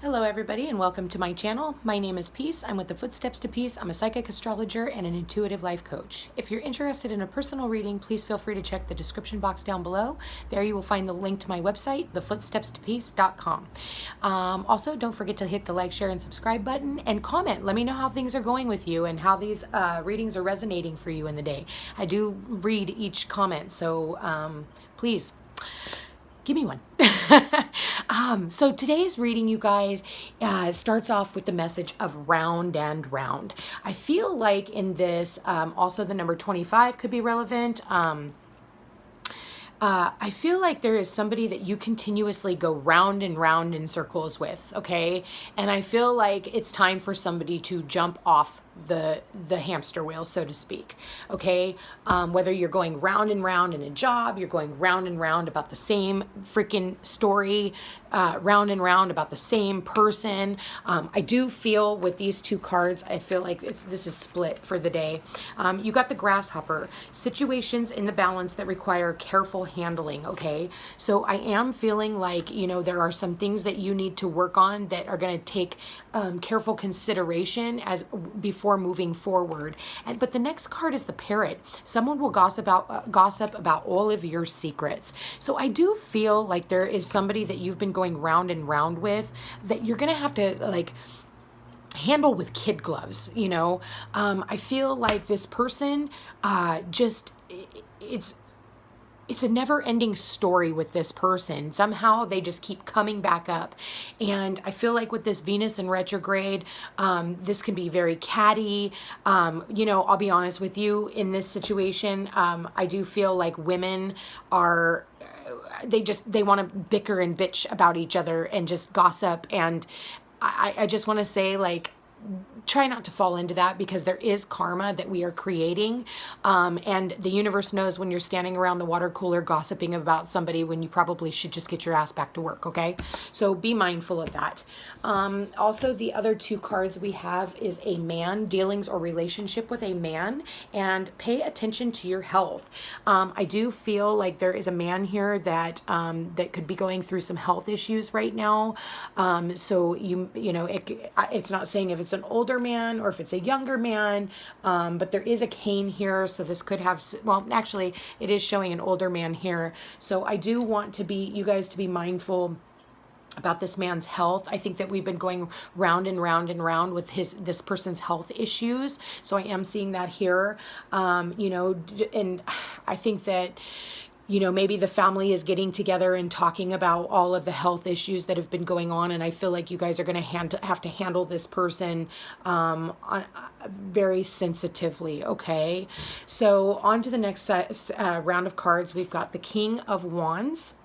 Hello everybody and welcome to my channel. My name is Peace. I'm with the Footsteps to Peace. I'm a psychic astrologer and an intuitive life coach. If you're interested in a personal reading, please feel free to check the description box down below. There you will find the link to my website, thefootstepstopeace.com. Also, don't forget to hit the like, share, and subscribe button and comment. Let me know how things are going with you and how these readings are resonating for you in the day. I do read each comment, so please give me one. So today's reading, you guys, starts off with the message of round and round. I feel like in this, also the number 25 could be relevant. I feel like there is somebody that you continuously go round and round in circles with, okay? And I feel like it's time for somebody to jump off the hamster wheel, so to speak, okay? Whether you're going round and round in a job, you're going round and round about the same freaking story, round and round about the same person. I do feel with these two cards, I feel like this is split for the day. You got the grasshopper, situations in the balance that require careful handling, okay? So I am feeling like, you know, there are some things that you need to work on that are going to take careful consideration before moving forward. But the next card is the parrot. Someone will gossip about all of your secrets. So I do feel like there is somebody that you've been going round and round with that you're going to have to like handle with kid gloves, you know? I feel like this person it's a never-ending story with this person. Somehow they just keep coming back up. And I feel like with this Venus in retrograde, this can be very catty. You know, I'll be honest with you, in this situation, I do feel like women are, they want to bicker and bitch about each other and just gossip. And I just want to say, like, try not to fall into that, because there is karma that we are creating. And the universe knows when you're standing around the water cooler gossiping about somebody when you probably should just get your ass back to work, okay? So be mindful of that. Also, the other two cards we have is a man, dealings or relationship with a man, and pay attention to your health. I do feel like there is a man here that that could be going through some health issues right now. So you know, it's not saying if it's an older man or if it's a younger man, but there is a cane here, so this could have, well, actually it is showing an older man here. So I do want you guys to be mindful about this man's health. I think that we've been going round and round and round with this person's health issues. So I am seeing that here. You know, and I think that, you know, maybe the family is getting together and talking about all of the health issues that have been going on. And I feel like you guys are going to have to handle this person very sensitively, okay? So on to the next round of cards. We've got the King of Wands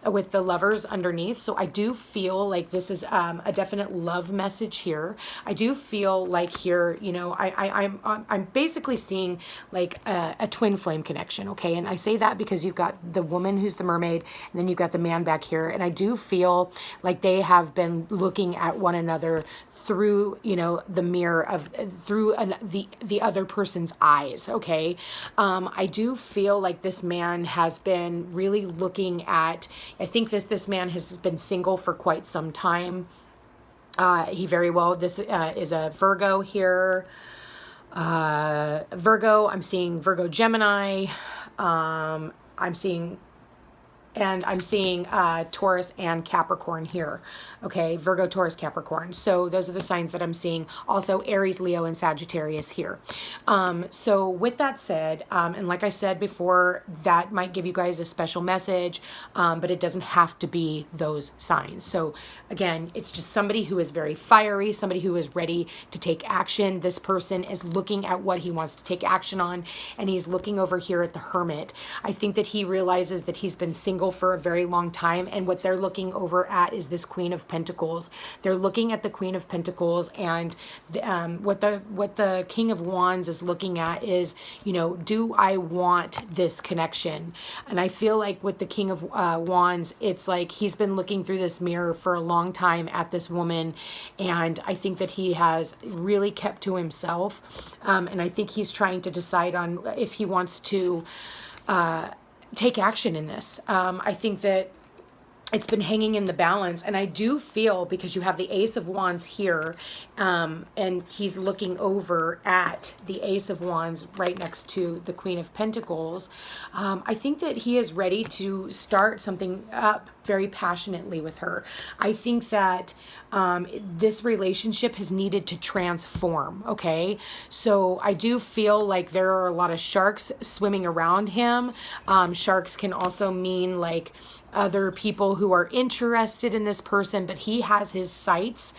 with the lovers underneath. So I do feel like this is a definite love message here. I do feel like here, you know, I'm basically seeing like a twin flame connection, okay? And I say that because you've got the woman who's the mermaid, and then you've got the man back here. And I do feel like they have been looking at one another through, you know, the mirror of, through the other person's eyes, okay? I do feel like this man has been really looking at, I think that this man has been single for quite some time. He very well, this is a Virgo here. Virgo, I'm seeing Virgo Gemini. I'm seeing Taurus and Capricorn here. Okay, Virgo, Taurus, Capricorn. So those are the signs that I'm seeing. Also Aries, Leo, and Sagittarius here. So with that said, and like I said before, that might give you guys a special message, but it doesn't have to be those signs. So again, it's just somebody who is very fiery, somebody who is ready to take action. This person is looking at what he wants to take action on, and he's looking over here at the Hermit. I think that he realizes that he's been single for a very long time, and what they're looking over at is this Queen of Pentacles. They're looking at the Queen of Pentacles, and what the King of Wands is looking at is, you know, do I want this connection? And I feel like with the King of Wands, it's like he's been looking through this mirror for a long time at this woman, and I think that he has really kept to himself, and I think he's trying to decide on if he wants to take action in this. I think that it's been hanging in the balance. And I do feel, because you have the Ace of Wands here, and he's looking over at the Ace of Wands right next to the Queen of Pentacles, I think that he is ready to start something up very passionately with her. I think that this relationship has needed to transform, okay? So I do feel like there are a lot of sharks swimming around him. Sharks can also mean like other people who are interested in this person, but he has his sights.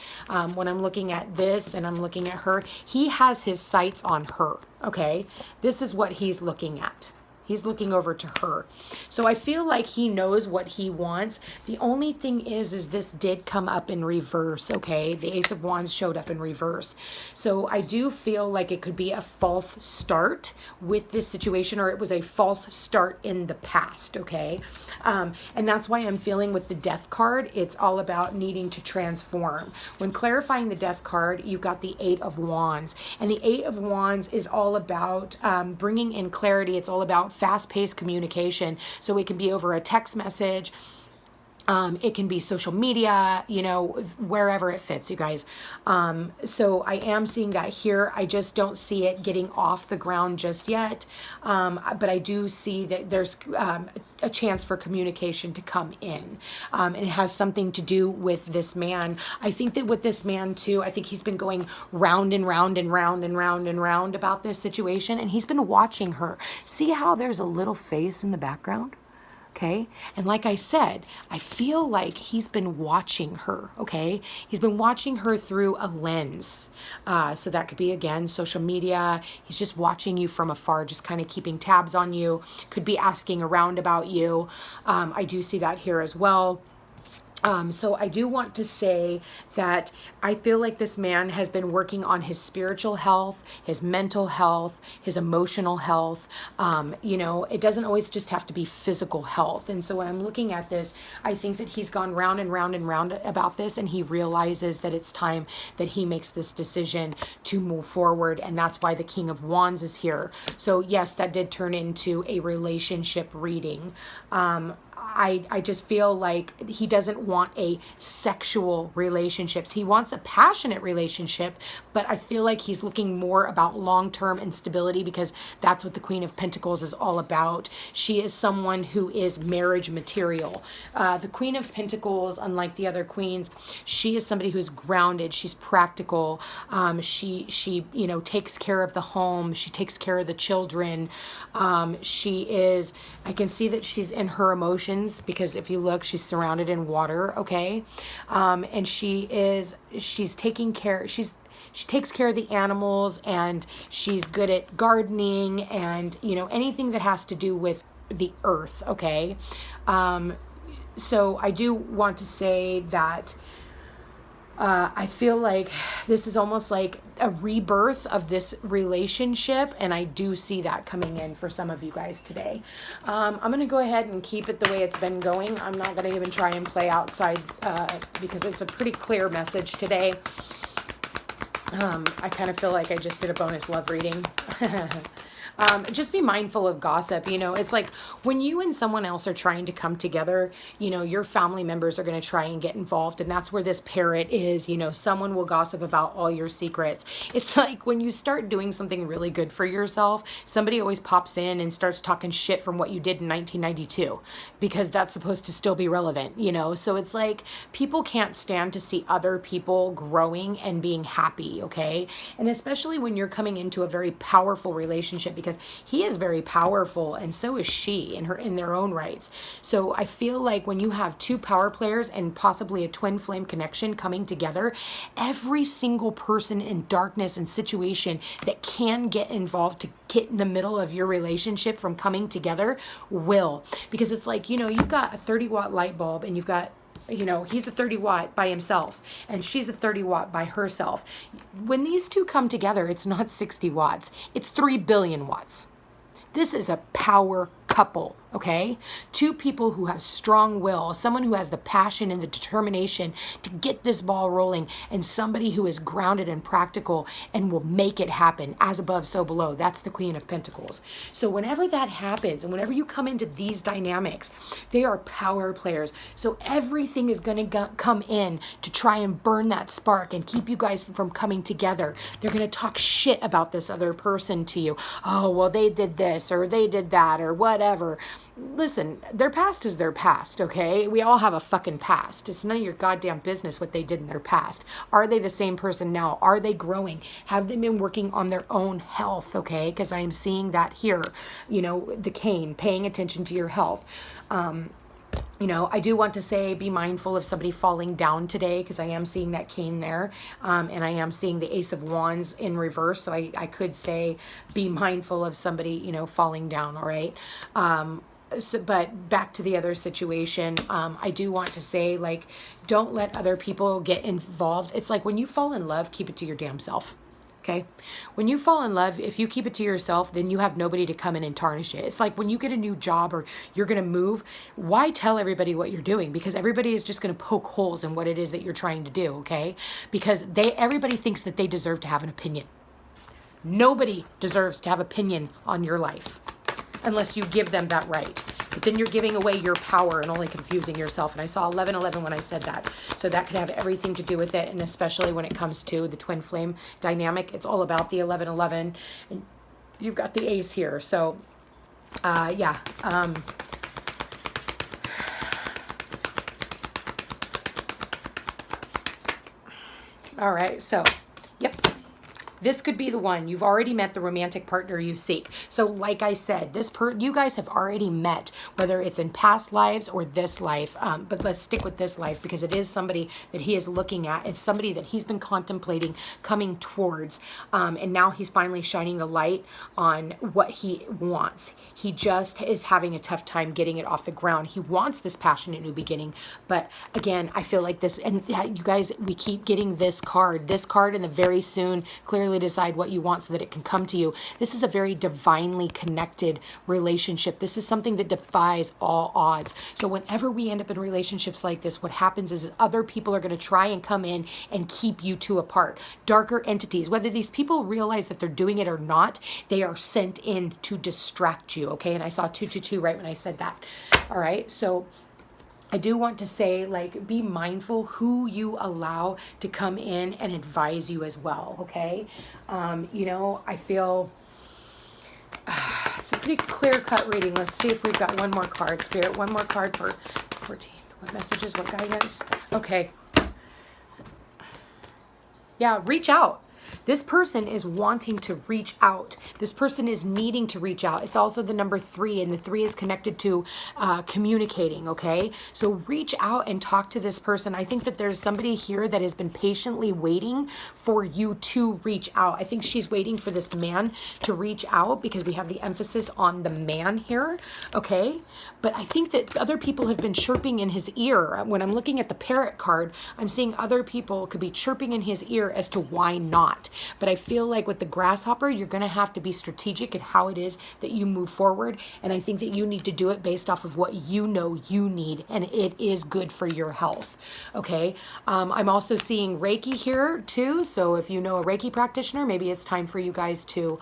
When I'm looking at this and I'm looking at her, he has his sights on her, okay? This is what he's looking at. He's looking over to her. So I feel like he knows what he wants. The only thing is this did come up in reverse, okay? The Ace of Wands showed up in reverse. So I do feel like it could be a false start with this situation, or it was a false start in the past, okay? And that's why I'm feeling with the Death card, it's all about needing to transform. When clarifying the Death card, you've got the Eight of Wands. And the Eight of Wands is all about bringing in clarity. It's all about fast-paced communication. So it can be over a text message. It can be social media, you know, wherever it fits, you guys. So I am seeing that here. I just don't see it getting off the ground just yet. But I do see that there's a chance for communication to come in. And it has something to do with this man. I think that with this man too, I think he's been going round and round and round and round and round about this situation. And he's been watching her. See how there's a little face in the background? Okay. And like I said, I feel like he's been watching her. Okay. He's been watching her through a lens. So that could be, again, social media. He's just watching you from afar, just kind of keeping tabs on you. Could be asking around about you. I do see that here as well. So I do want to say that I feel like this man has been working on his spiritual health, his mental health, his emotional health. You know, it doesn't always just have to be physical health. And so when I'm looking at this, I think that he's gone round and round and round about this, and he realizes that it's time that he makes this decision to move forward. And that's why the King of Wands is here. So yes, that did turn into a relationship reading. I just feel like he doesn't want a sexual relationships. He wants a passionate relationship, but I feel like he's looking more about long-term instability, because that's what the Queen of Pentacles is all about. She is someone who is marriage material. The Queen of Pentacles, unlike the other queens, she is somebody who's grounded. She's practical. She you know, takes care of the home. She takes care of the children. She is, I can see that she's in her emotions, because if you look, she's surrounded in water, okay? And she's taking care, she takes care of the animals, and she's good at gardening and, you know, anything that has to do with the earth, okay? So I do want to say that I feel like this is almost like a rebirth of this relationship, and I do see that coming in for some of you guys today. I'm going to go ahead and keep it the way it's been going. I'm not going to even try and play outside because it's a pretty clear message today. I kind of feel like I just did a bonus love reading. Just be mindful of gossip. You know, it's like when you and someone else are trying to come together, you know, your family members are going to try and get involved. And that's where this parrot is. You know, someone will gossip about all your secrets. It's like when you start doing something really good for yourself, somebody always pops in and starts talking shit from what you did in 1992, because that's supposed to still be relevant, you know? So it's like people can't stand to see other people growing and being happy, okay? And especially when you're coming into a very powerful relationship, because he is very powerful and so is she in their own rights. So I feel like when you have two power players and possibly a twin flame connection coming together, every single person in darkness and situation that can get involved to get in the middle of your relationship from coming together will. Because it's like, you know, you've got a 30-watt light bulb, and you've got, you know, he's a 30 watt by himself and she's a 30 watt by herself. When these two come together, it's not 60 watts, it's 3 billion watts. This is a power couple, okay? Two people who have strong will, someone who has the passion and the determination to get this ball rolling, and somebody who is grounded and practical and will make it happen. As above, so below. That's the Queen of Pentacles. So whenever that happens, and whenever you come into these dynamics, they are power players. So everything is going to come in to try and burn that spark and keep you guys from coming together. They're going to talk shit about this other person to you. Oh, well, they did this or they did that or whatever. Listen, their past is their past, okay? We all have a fucking past. It's none of your goddamn business what they did in their past. Are they the same person now? Are they growing? Have they been working on their own health, okay? Because I am seeing that here, you know, the cane, paying attention to your health. You know, I do want to say be mindful of somebody falling down today, because I am seeing that cane there, and I am seeing the Ace of Wands in reverse. So I could say be mindful of somebody, you know, falling down, all right? So, but back to the other situation, I do want to say, like, don't let other people get involved. It's like when you fall in love, keep it to your damn self. Okay. When you fall in love, if you keep it to yourself, then you have nobody to come in and tarnish it. It's like when you get a new job or you're going to move, why tell everybody what you're doing? Because everybody is just going to poke holes in what it is that you're trying to do. Okay. Because everybody thinks that they deserve to have an opinion. Nobody deserves to have opinion on your life unless you give them that right. But then you're giving away your power and only confusing yourself. And I saw 1111 when I said that. So that could have everything to do with it. And especially when it comes to the twin flame dynamic, it's all about the 1111. And you've got the ace here. So, yeah. All right. So, yep. This could be the one. You've already met the romantic partner you seek. So like I said, you guys have already met, whether it's in past lives or this life. But let's stick with this life because it is somebody that he is looking at. It's somebody that he's been contemplating coming towards. And now he's finally shining the light on what he wants. He just is having a tough time getting it off the ground. He wants this passionate new beginning. But again, I feel like this, and you guys, we keep getting this card, and the very soon, clearly decide what you want so that it can come to you. This is a very divinely connected relationship. This is something that defies all odds. So whenever we end up in relationships like this, what happens is other people are going to try and come in and keep you two apart. Darker entities, whether these people realize that they're doing it or not, they are sent in to distract you. Okay. And I saw 222 right when I said that. All right. So I do want to say, like, be mindful who you allow to come in and advise you as well, okay? You know, I feel it's a pretty clear-cut reading. Let's see if we've got one more card. Spirit, one more card for 14th. What messages, what guidance? Okay. Yeah, reach out. This person is wanting to reach out. This person is needing to reach out. It's also the number 3, and the 3 is connected to communicating, okay? So reach out and talk to this person. I think that there's somebody here that has been patiently waiting for you to reach out. I think she's waiting for this man to reach out because we have the emphasis on the man here, okay? But I think that other people have been chirping in his ear. When I'm looking at the parrot card, I'm seeing other people could be chirping in his ear as to why not. But I feel like with the grasshopper, you're going to have to be strategic in how it is that you move forward. And I think that you need to do it based off of what you know you need. And it is good for your health. Okay. I'm also seeing Reiki here too. So if you know a Reiki practitioner, maybe it's time for you guys to,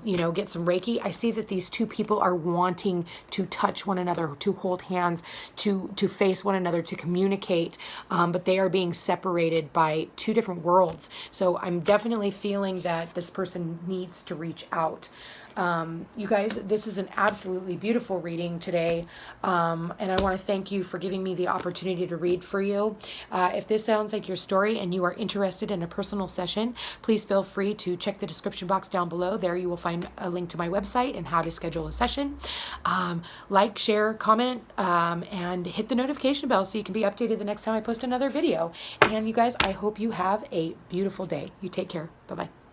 you know, get some Reiki. I see that these two people are wanting to touch one another, to hold hands, to face one another, to communicate. But they are being separated by two different worlds. So I'm definitely feeling that this person needs to reach out. You guys, this is an absolutely beautiful reading today. And I want to thank you for giving me the opportunity to read for you. If this sounds like your story and you are interested in a personal session, please feel free to check the description box down below. There you will find a link to my website and how to schedule a session. Like, share, comment, and hit the notification bell so you can be updated the next time I post another video. And you guys, I hope you have a beautiful day. You take care. Bye-bye.